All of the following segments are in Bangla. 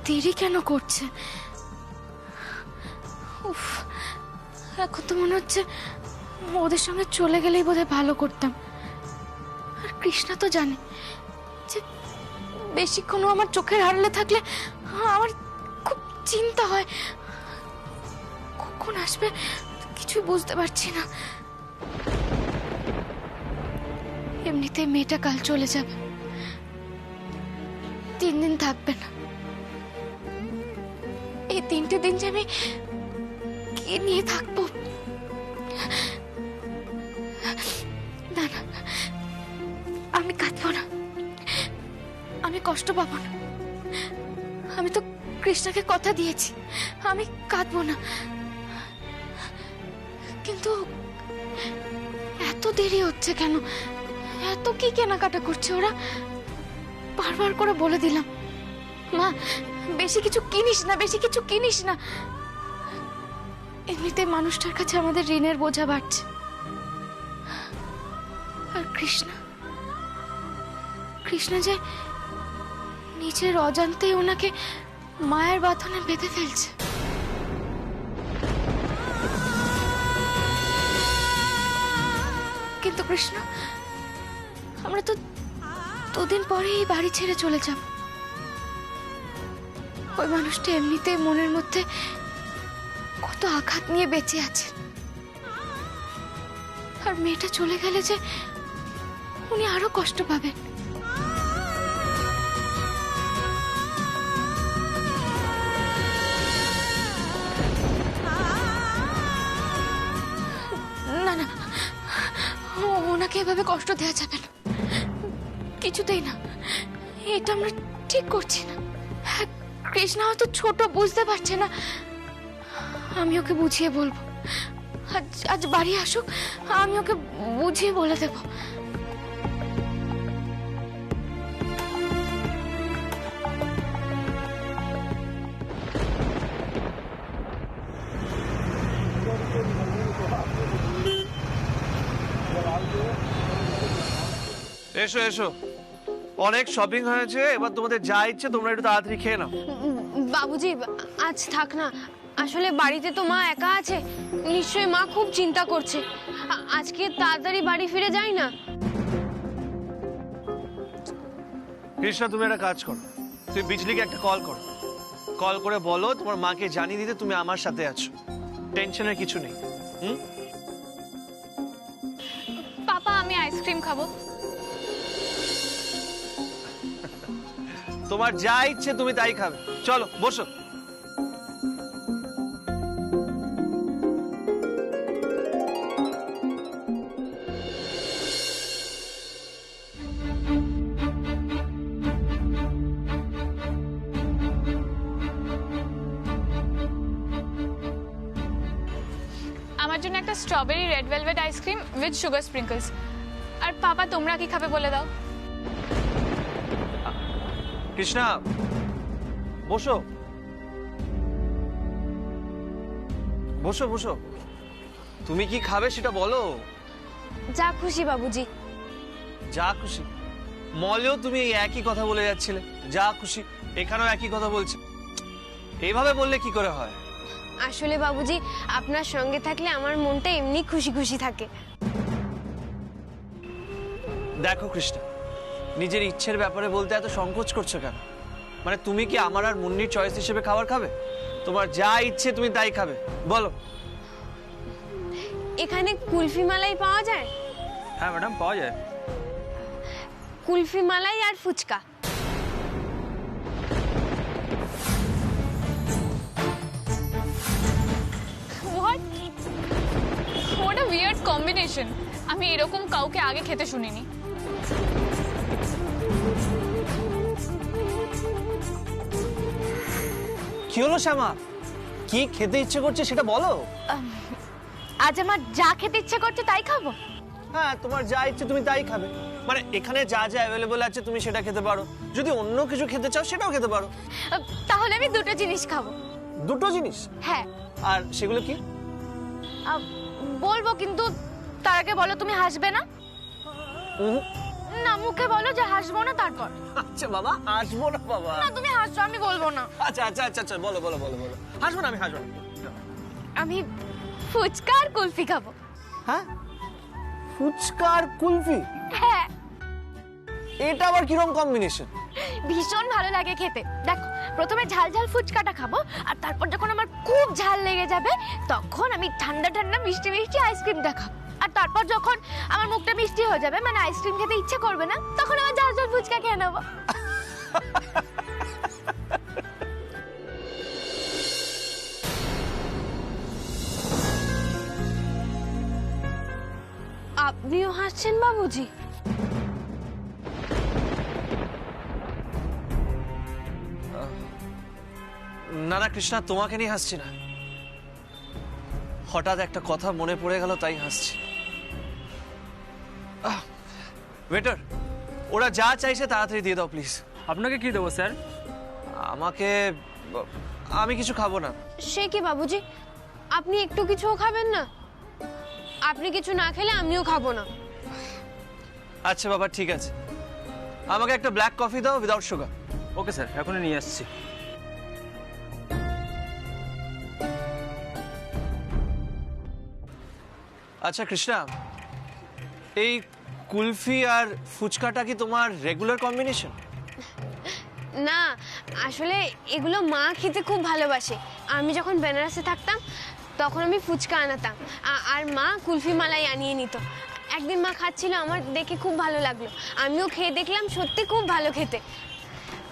দেরি কেন করছে? উফ, এখন তো মনে হচ্ছে ওদের সঙ্গে চলে গেলেই বোধহয় ভালো করতাম। আর কৃষ্ণা তো জানে যে বেশিক্ষণ আমার চোখের আড়ালে থাকলে আমার খুব চিন্তা হয়। কখন আসবে কিছুই বুঝতে পারছি না। এমনিতে মেয়েটা কাল চলে যাবে, 3 দিন থাকবে না। এই 3টে দিন যে আমি কে নিয়ে থাকবো? না না, আমি কাঁদবো না, আমি কষ্ট পাবো না। আমি তো কৃষ্ণাকে কথা দিয়েছি আমি কাঁদবো না। কিন্তু এত দেরি হচ্ছে কেন? এত কি কেনাকাটা করছে ওরা? বারবার করে বলে দিলাম, মা বেশি কিছু কিনিস না, বেশি কিছু কিনিস না। এমনিতে মানুষটার কাছে আমাদের ঋণের বোঝা বাড়ছে। আর কৃষ্ণা যে নিজের অজান্তেই ওনাকে মায়ের বাঁধনে বেঁধে ফেলছে। কিন্তু কৃষ্ণ, আমরা তো 2 দিন পরেই বাড়ি ছেড়ে চলে যাব। ওই মানুষটা এমনিতেই মনের মধ্যে কত আঘাত নিয়ে বেঁচে আছে। আর মেয়েটা চলে গেলে যে উনি আরো কষ্ট পাবেন। না না, ওনাকে এভাবে কষ্ট দেওয়া যাবে না, কিছুতেই না। এটা আমরা ঠিক করছি না। কৃষ্ণা হয়তো ছোট, বুঝতে পারছে না। আমি ওকে বুঝিয়ে বলবো। আজ বাড়ি আসুক, আমি ওকে বুঝিয়ে বলে দেব। এসো এসো, অনেক শপিং হয়েছে, এবার তোমাদের যা ইচ্ছে তোমরা একটু তাড়াতাড়ি খেয়ে নাও। বাবুজি আজ থাক না, আসলে বাড়িতে তো মা একা আছে, নিশ্চয়ই মা খুব চিন্তা করছে। আজকে তাড়াতাড়ি বাড়ি ফিরে যাই না। কৃষ্ণা, তুমি একটা কাজ করো, তুমি বিজলিকে একটা কল করো, কল করে বলো তোমার মাকে জানিয়ে দিতে তুমি আমার সাথে আছো, টেনশনের কিছু নেই। পাপা, আমি আইসক্রিম খাবো। তোমার যা ইচ্ছে তুমি তাই খাবে, চলো বসো। আমার জন্য একটা strawberry red velvet ice cream with sugar sprinkles. আর পাপা তোমরা কি খাবে বলে দাও। কৃষ্ণা বসো বসো বসো, তুমি কি খাবে সেটা বলো। যা খুশি বাবুজি। যা খুশি? মলেও তুমি এই একই কথা বলে যাচ্ছিলে, যা খুশি, এখানেও একই কথা বলছে। এইভাবে বললে কি করে হয়? আসলে বাবুজি আপনার সঙ্গে থাকলে আমার মনটা এমনি খুশি খুশি থাকে। দেখো কৃষ্ণা, নিজের ইচ্ছের ব্যাপারে বলতে এত সংকোচ করছো কেন? মানে তুমি কি আমার আর মুন্নির চয়েস হিসেবে খাবার খাবে? তোমার যা ইচ্ছে তুমি তাই খাবে, বলো। এখানে কুলফি মালাই পাওয়া যায়? হ্যাঁ ম্যাডাম, পাওয়া যায়। কুলফি মালাই আর fuchka. What a weird combination. আমি এরকম কাউকে আগে খেতে শুনিনি। কি হলো শ্যামা, কি খেতে ইচ্ছে করছে সেটা বলো। আজ আমার যা খেতে ইচ্ছে করছে তাই খাবো। হ্যাঁ, তোমার যা ইচ্ছে তুমি তাই খাবে। মানে এখানে যা যা অ্যাভেলেবল আছে তুমি সেটা খেতে পারো, যদি অন্য কিছু খেতে চাও সেটাও খেতে পারো। তাহলে আমি 2টো জিনিস খাবো। 2টো জিনিস? হ্যাঁ। আর সেগুলো কি? বলবো, কিন্তু তার আগে বলো তুমি হাসবে না? না আম্মুকে বলো যে হাসবো না তারপর। আচ্ছা বাবা, হাসবো না বাবা। না তুমি হাসছো, আমি বলবো না। আচ্ছা আচ্ছা আচ্ছা আচ্ছা, বলো বলো বলো বলো। হাসবো না, আমি হাসবো না। আমি ফুচকা আর কুলফি খাবো। হ্যাঁ, ফুচকা আর কুলফি? হ্যাঁ, এটা আবার কিরকম কম্বিনেশন? ভীষণ ভালো লাগে খেতে। দেখো, প্রথমে ঝাল ঝাল ফুচকাটা খাবো, আর তারপর যখন আমার খুব ঝাল লেগে যাবে তখন আমি ঠান্ডা ঠান্ডা মিষ্টি মিষ্টি আইসক্রিমটা খাবো। আর তারপর যখন আমার মুখটা মিষ্টি হয়ে যাবে, মানে আইসক্রিম খেতে ইচ্ছে করবে না, তখন আমার ঝাল ঝাল ফুচকা খেয়ে নেবো। আপনিও হাসছেন বাবুজি? না না কৃষ্ণা, তোমাকে নিয়ে হাসছি না, হঠাৎ একটা কথা মনে পড়ে গেল তাই হাসছি। ওয়েটার, ওরা যা চাইছে তাড়াতাড়ি দিয়ে দাও প্লিজ। আপনাকে কি দেবো স্যার? আমাকে, আমি কিছু খাবো না। সে কি বাবুজি, আপনি একটু কিছুও খাবেন না? আপনি কিছু না খেলে আমিও খাবো না। আচ্ছা বাবা, ঠিক আছে, আমাকে একটা ব্ল্যাক কফি দাও উইদাউট সুগার। ওকে স্যার, এখনই নিয়ে আসছি। আচ্ছা কৃষ্ণা, এই কুলফি আর ফুচকাটা কি তোমার রেগুলার কম্বিনেশন? না, আসলে এগুলো মা খেতে খুব ভালোবাসে। আমি যখন বেনারসে থাকতাম তখন আমি ফুচকা আনাতাম, আর মা কুলফি মালাই আনিয়ে নিত। একদিন মা খাচ্ছিল, আমার দেখে খুব ভালো লাগলো, আমিও খেয়ে দেখলাম, সত্যি খুব ভালো খেতে।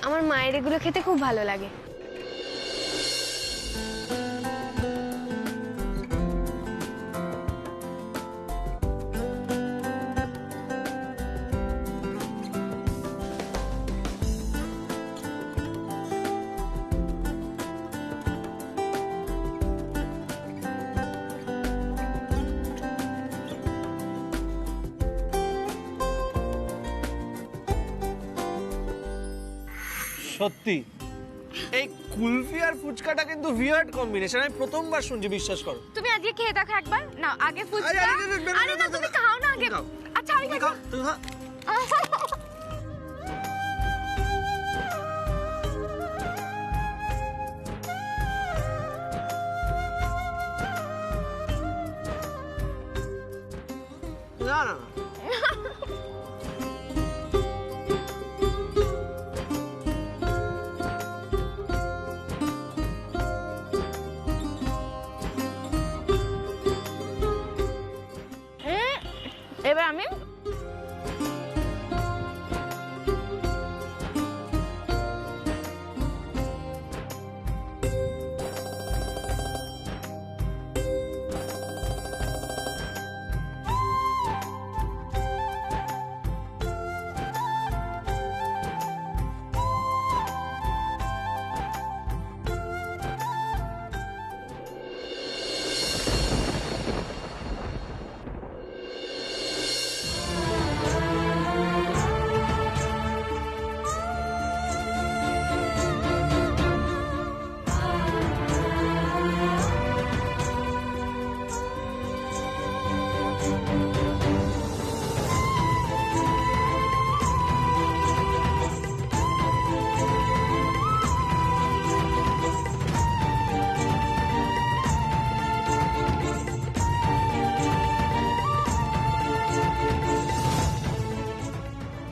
আমার মায়ের এগুলো খেতে খুব ভালো লাগে। সত্যি এই কুলফি আর ফুচকাটা কিন্তু উইয়ার্ড কম্বিনেশন, আমি প্রথমবার শুনছি, বিশ্বাস করো। তুমি আজকে খেয়ে দেখো একবার। না, আগে ফুচকা। আরে, আরে, আরে, আরে না, তুমি খাও না আগে। খাও। আচ্ছা আমি খাবো। তুমি খা। না না না। এবার আমি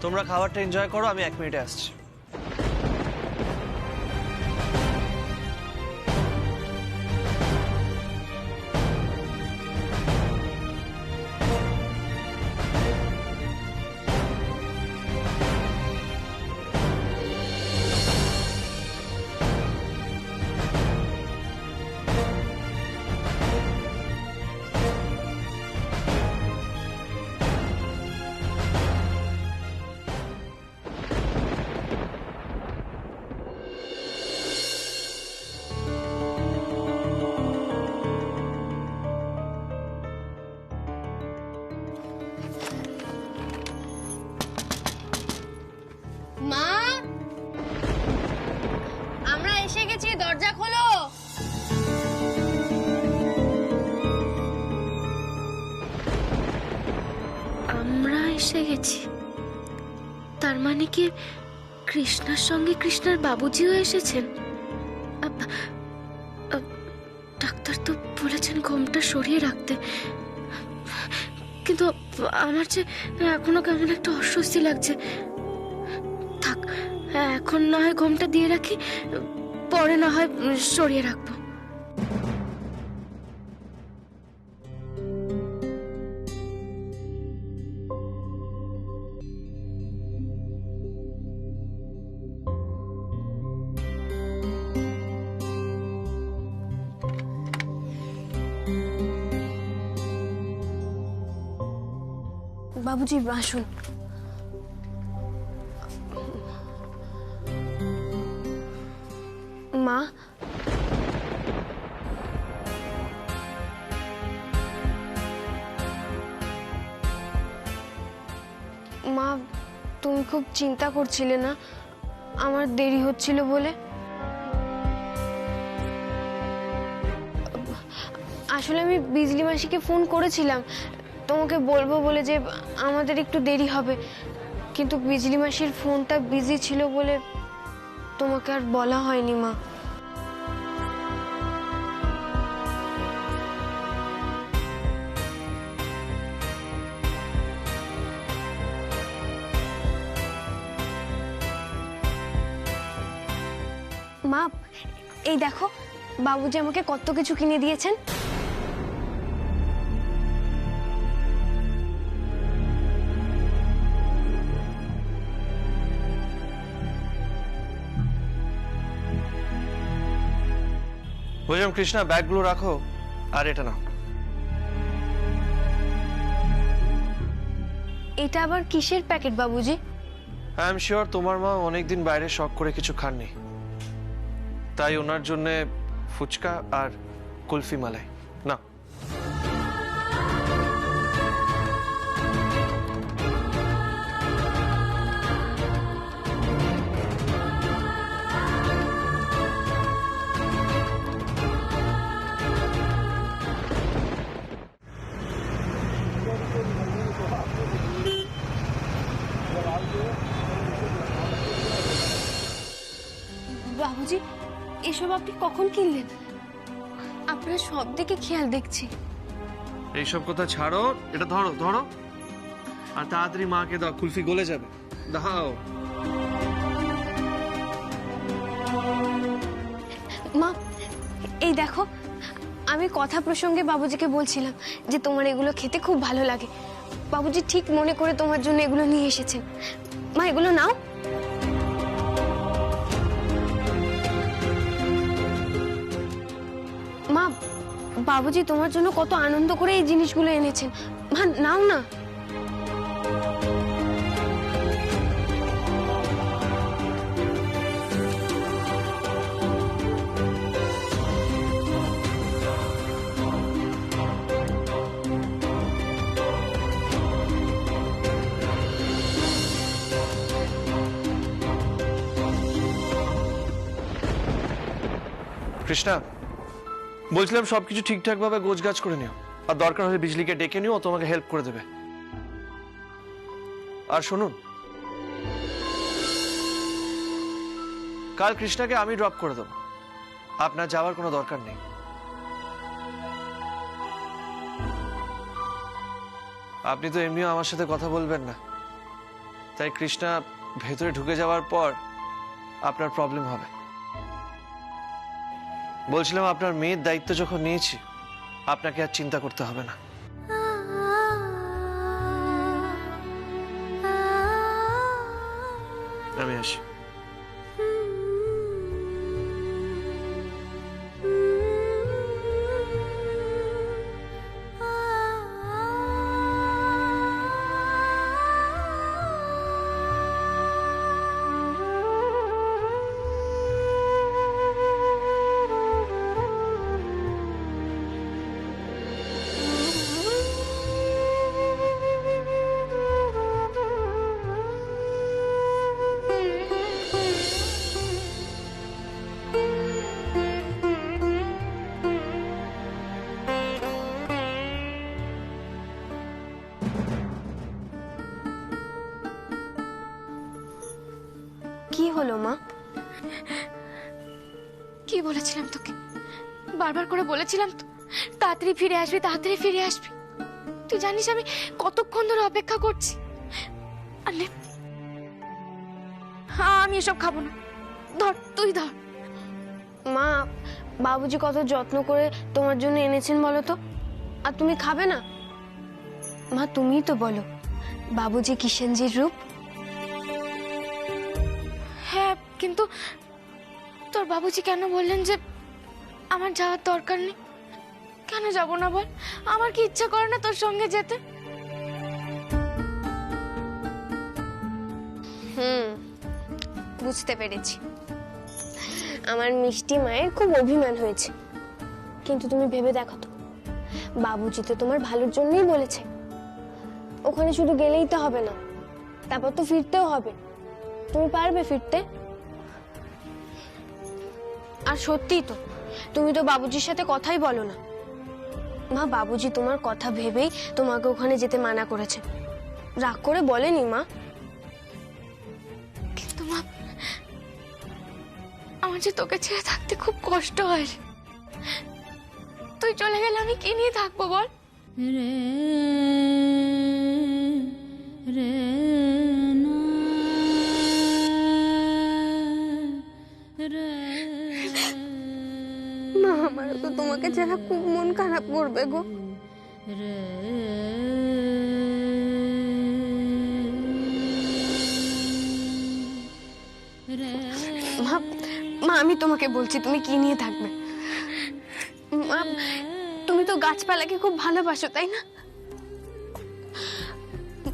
তোমরা খাবারটা এনজয় করো, আমি 1 মিনিটে আসছি। তার মানে কি কৃষ্ণার সঙ্গে কৃষ্ণার বাবুজিও এসেছেন? আব- আব- ডাক্তার তো বলেছেন ঘোমটা সরিয়ে রাখতে, কিন্তু আমার যে এখনো কেমন একটা অস্বস্তি লাগছে। থাক, এখন না হয় ঘোমটা দিয়ে রাখি, পরে না হয় সরিয়ে রাখবো। বাবুজি আসুন। মা, মা তুমি খুব চিন্তা করছিলে না আমার দেরি হচ্ছিল বলে? আসলে আমি বিজলি মাসিকে ফোন করেছিলাম তোমাকে বলবো বলে যে আমাদের একটু দেরি হবে, কিন্তু বিজলি মাসির ফোনটা বিজি ছিল বলে তোমাকে আর বলা হয়নি মা। মা, এই দেখো বাবুজি আমাকে কত কিছু কিনে দিয়েছেন। বললাম কৃষ্ণা, ব্যাগগুলো রাখো, আর এটা নাও। এটা আবার কিসের প্যাকেট বাবুজি? আই এম শিওর তোমার মা অনেকদিন বাইরে শখ করে কিছু খাননি, তাই ওনার জন্য ফুচকা আর কুলফি মালাই। না, বাবুজি এসব আপনি কখন কিনলেন? আপনার সব দিকে খেয়াল দেখছি। এইসব কথা ছাড়ো, এটা ধরো ধরো, আর তাড়াতাড়ি মাকে দাও, কুলফি গলে যাবে, দাও। মা, এই দেখো আমি কথা প্রসঙ্গে বাবুজিকে বলছিলাম যে তোমার এগুলো খেতে খুব ভালো লাগে। বাবুজি ঠিক মনে করে তোমার জন্য এগুলো নিয়ে এসেছেন। মা এগুলো নাও। মা, বাবুজি তোমার জন্য কত আনন্দ করে এই জিনিসগুলো এনেছেন। মা নাও না। কৃষ্ণা, বলছিলাম সবকিছু ঠিকঠাক ভাবে গোছগাছ করে নিও, আর দরকার হলে বিজলিকে ডেকে নিও, ও তোমাকে হেল্প করে দেবে। আর শুনুন, কাল কৃষ্ণাকে আমি ড্রপ করে দেবো, আপনার যাওয়ার কোনো দরকার নেই। আপনি তো এমনিও আমার সাথে কথা বলবেন না, তাই কৃষ্ণা ভেতরে ঢুকে যাওয়ার পর আপনার প্রবলেম হবে। বলছিলাম আপনার মেয়ের দায়িত্ব যখন নিয়েছি, আপনাকে আর চিন্তা করতে হবে না। আমি আসি। কি হলো মা? কি বলেছিলাম তোকে? বারবার করে বলেছিলাম তো তাড়াতাড়ি ফিরে আসবি, তাড়াতাড়ি ফিরে আসবি। তুই জানিস আমি কতক্ষণ ধরে অপেক্ষা করছি। আর নে, আমি এসব খাবো না। ধর, তুই ধর। মা, বাবুজি কত যত্ন করে তোমার জন্য এনেছেন বলো তো, আর তুমি খাবে না? মা তুমিই তো বলো, বাবুজি কিষেনজির রূপ। হ্যাঁ, কিন্তু তোর বাবুজি কেন বললেন যে আমার যাওয়ার দরকার নেই? কেন যাব না বল? আমার কি ইচ্ছা করে না তোর সঙ্গে যেতে? বুঝতে পেরেছি, আমার মিষ্টি মায়ের খুব অভিমান হয়েছে। কিন্তু তুমি ভেবে দেখো তো, বাবুজি তো তোমার ভালোর জন্যই বলেছে। ওখানে শুধু গেলেই তো হবে না, তারপর তো ফিরতেও হবে। তুমি পারবে ফিরতে? আর সত্যিই তো, তুমি তো বাবুজির সাথে কথাই বলো না। মা, বাবুজি তোমার কথা ভেবেই তোমাকে ওখানে যেতে মানা করেছে, রাগ করে বলেনি মা। কিন্তু মা, আমার যে তোকে ছেড়ে থাকতে খুব কষ্ট হয় রে। তুই চলে গেলে আমি কি নিয়ে থাকবো বল? মা, আমার তো তোমাকে ছাড়া খুব মন খারাপ করবে গো। মা, মা আমি তোমাকে বলছি, তুমি কি নিয়ে থাকবে? মা, তুমি তো গাছপালাকে খুব ভালোবাসো তাই না?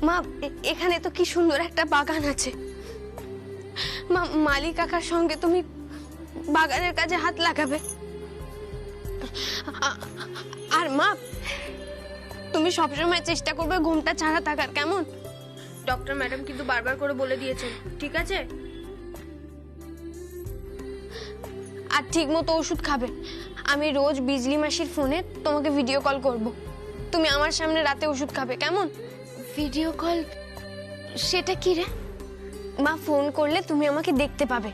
মা, এখানে তো কি সুন্দর একটা বাগান আছে। মা, মালি কাকার সঙ্গে তুমি বাগানের কাজে হাত লাগাবে। আর মা, তুমি সবসময় চেষ্টা করবে ঘুমটা ছাড়া থাকার, কেমন? ডক্টর ম্যাডাম কিন্তু বারবার করে বলে দিয়েছেন, ঠিক আছে? আর ঠিক মতো ওষুধ খাবে। আমি রোজ বিজলি মাসির ফোনে তোমাকে ভিডিও কল করব, তুমি আমার সামনে রাতে ওষুধ খাবে, কেমন? Video call? সেটা কি রে? মা, ফোন করলে তুমি আমাকে দেখতে পাবে।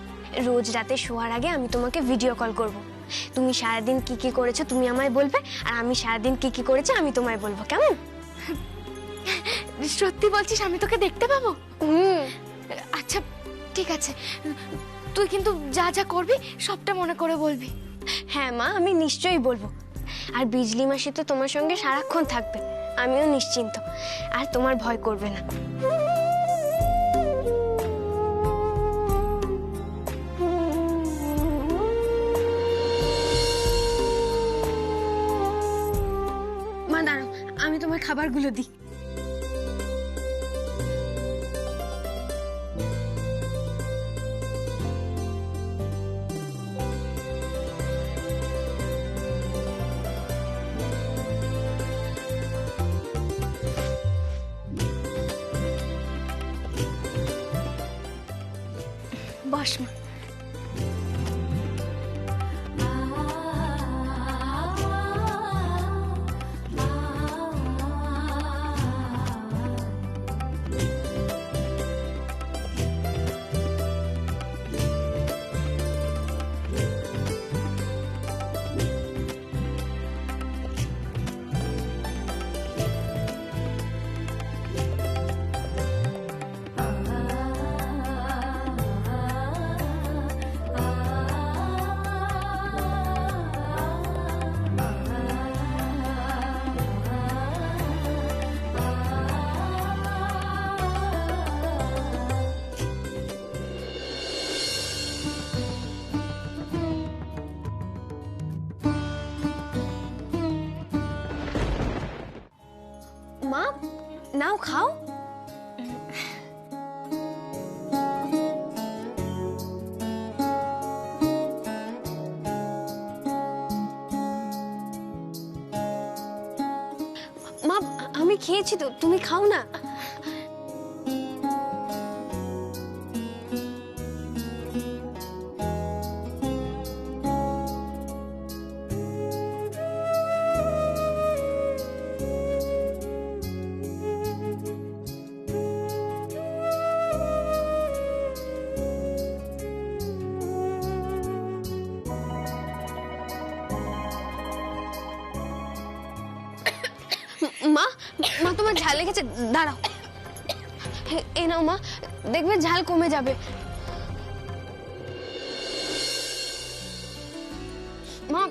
রোজ রাতে শোয়ার আগে আমি তোমাকে ভিডিও কল করব। তুমি সারাদিন কি কি করেছো তুমি আমায় বলবে, আর আমি সারাদিন কি কি করেছি আমি তোমায় বলবো, কেমন? সত্যি বলছিস আমি তোকে দেখতে পাবো? আচ্ছা ঠিক আছে, তুই কিন্তু যা যা করবি সবটা মনে করে বলবি। হ্যাঁ মা, আমি নিশ্চয়ই বলবো। আর বিজলি মাসি তো তোমার সঙ্গে সারাক্ষণ থাকবে, আমিও নিশ্চিন্ত, আর তোমার ভয় করবে না। মা দাঁড়াও, আমি তোমার খাবারগুলো দিই। বস মা। মা, নাও খাও। মা, আমি খেয়েছি তো, তুমি খাও না। তোমার ঝাল লেগেছে, দাঁড়াও। এই নাও মা, দেখবে ঝাল কমে যাবে। মা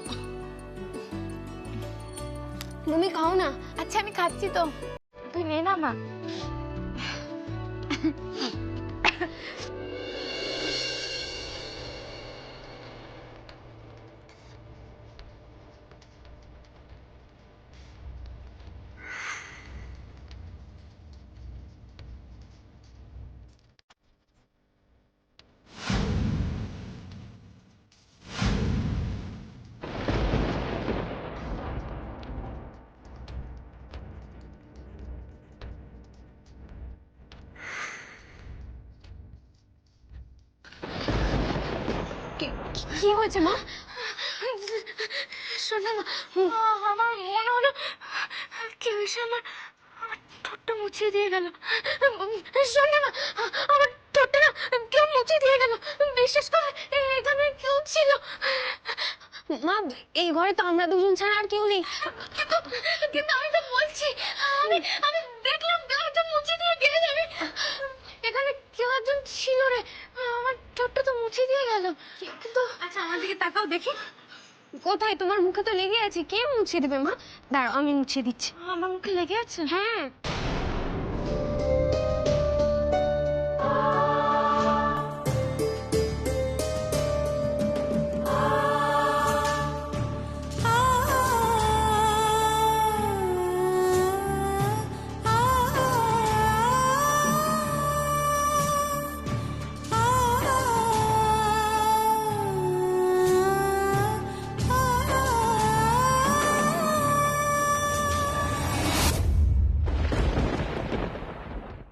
তুমি খাও না। আচ্ছা আমি খাচ্ছি তো। তুই নে না মা। কি হয়েছে মা? শোনো না, আমার মনে হলো কেউ এসে আমার ঠোঁটটা মুছিয়ে দিয়ে গেল। শোনো না, আমার ঠোঁটটা না কেউ মুছিয়ে দিয়ে গেল। বিশেষ করে এখানে কেউ ছিল। মা এই ঘরে তো আমরা দুজন ছাড়া আর কেউ নেই। কিন্তু আমি তো বলছি, আমি আমি দেখলাম কেউ একজন মুছিয়ে দিয়ে গেল। এখানে কেউ একজন ছিল রে, আমার ঠোঁটটা তো মুছিয়ে দিয়ে গেল। কিন্তু আচ্ছা আমার দিকে তাকাও দেখি। কোথায়? তোমার মুখে তো লেগে আছে, কে মুছিয়ে দেবে মা? দাঁড়াও আমি মুছিয়ে দিচ্ছি। আমার মুখে লেগে আছে। হ্যাঁ